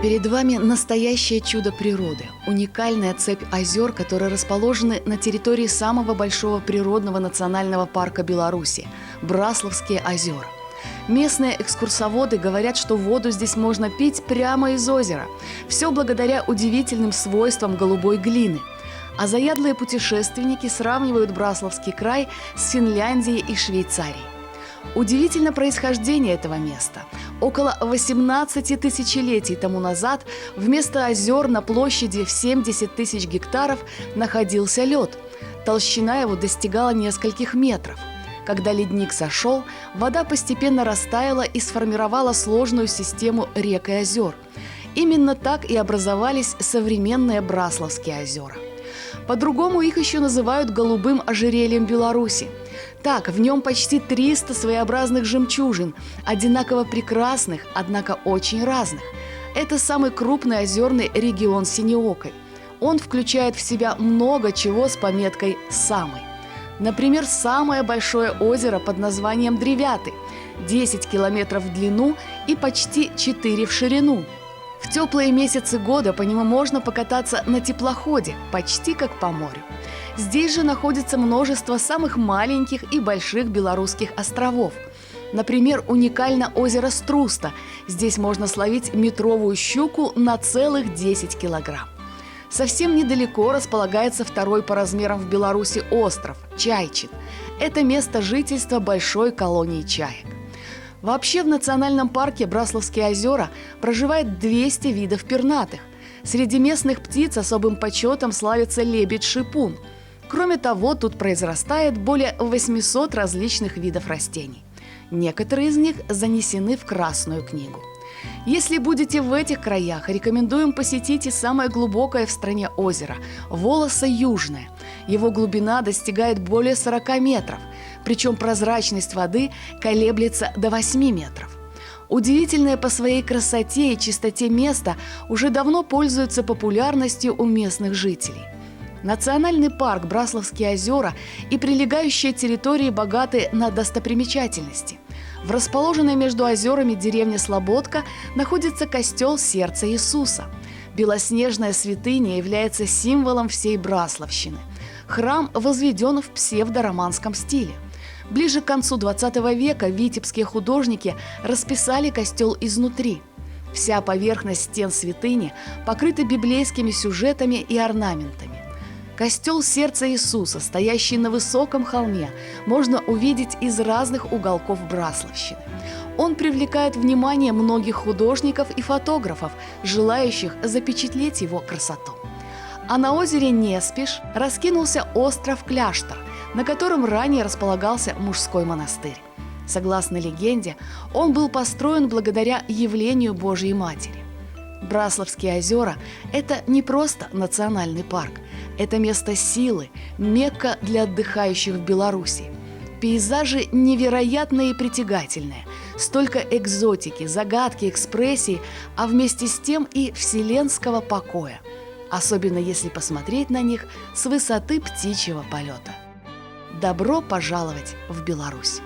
Перед вами настоящее чудо природы, уникальная цепь озер, которые расположены на территории самого большого природного национального парка Беларуси – Брасловские озера. Местные экскурсоводы говорят, что воду здесь можно пить прямо из озера. Все благодаря удивительным свойствам голубой глины. А заядлые путешественники сравнивают Брасловский край с Финляндией и Швейцарией. Удивительно происхождение этого места. Около 18 тысячелетий тому назад вместо озер на площади в 70 тысяч гектаров находился лед. Толщина его достигала нескольких метров. Когда ледник сошел, вода постепенно растаяла и сформировала сложную систему рек и озер. Именно так и образовались современные Брасловские озера. По-другому их еще называют голубым ожерельем Беларуси. Так, в нем почти 300 своеобразных жемчужин, одинаково прекрасных, однако очень разных. Это самый крупный озерный регион Синеокой. Он включает в себя много чего с пометкой «самый». Например, самое большое озеро под названием Древяты – 10 километров в длину и почти 4 в ширину. В теплые месяцы года по нему можно покататься на теплоходе, почти как по морю. Здесь же находится множество самых маленьких и больших белорусских островов. Например, уникально озеро Струста. Здесь можно словить метровую щуку на целых 10 килограмм. Совсем недалеко располагается второй по размерам в Беларуси остров – Чайчин. Это место жительства большой колонии чаек. Вообще в национальном парке Брасловские озера проживает 200 видов пернатых. Среди местных птиц особым почетом славится лебедь-шипун. Кроме того, тут произрастает более 800 различных видов растений. Некоторые из них занесены в Красную книгу. Если будете в этих краях, рекомендуем посетить и самое глубокое в стране озеро – Волосо-Южное. Его глубина достигает более 40 метров, причем прозрачность воды колеблется до 8 метров. Удивительное по своей красоте и чистоте место уже давно пользуется популярностью у местных жителей. Национальный парк Брасловские озера и прилегающие территории богаты на достопримечательности. В расположенной между озерами деревне Слободка находится костел Сердца Иисуса. Белоснежная святыня является символом всей Брасловщины. Храм возведен в псевдороманском стиле. Ближе к концу XX века витебские художники расписали костел изнутри. Вся поверхность стен святыни покрыта библейскими сюжетами и орнаментами. Костел Сердца Иисуса, стоящий на высоком холме, можно увидеть из разных уголков Брасловщины. Он привлекает внимание многих художников и фотографов, желающих запечатлеть его красоту. А на озере Неспиш раскинулся остров Кляштар, на котором ранее располагался мужской монастырь. Согласно легенде, он был построен благодаря явлению Божьей Матери. Брасловские озера – это не просто национальный парк, это место силы, Мекка для отдыхающих в Беларуси. Пейзажи невероятные и притягательные, столько экзотики, загадки, экспрессий, а вместе с тем и вселенского покоя, особенно если посмотреть на них с высоты птичьего полета. Добро пожаловать в Беларусь!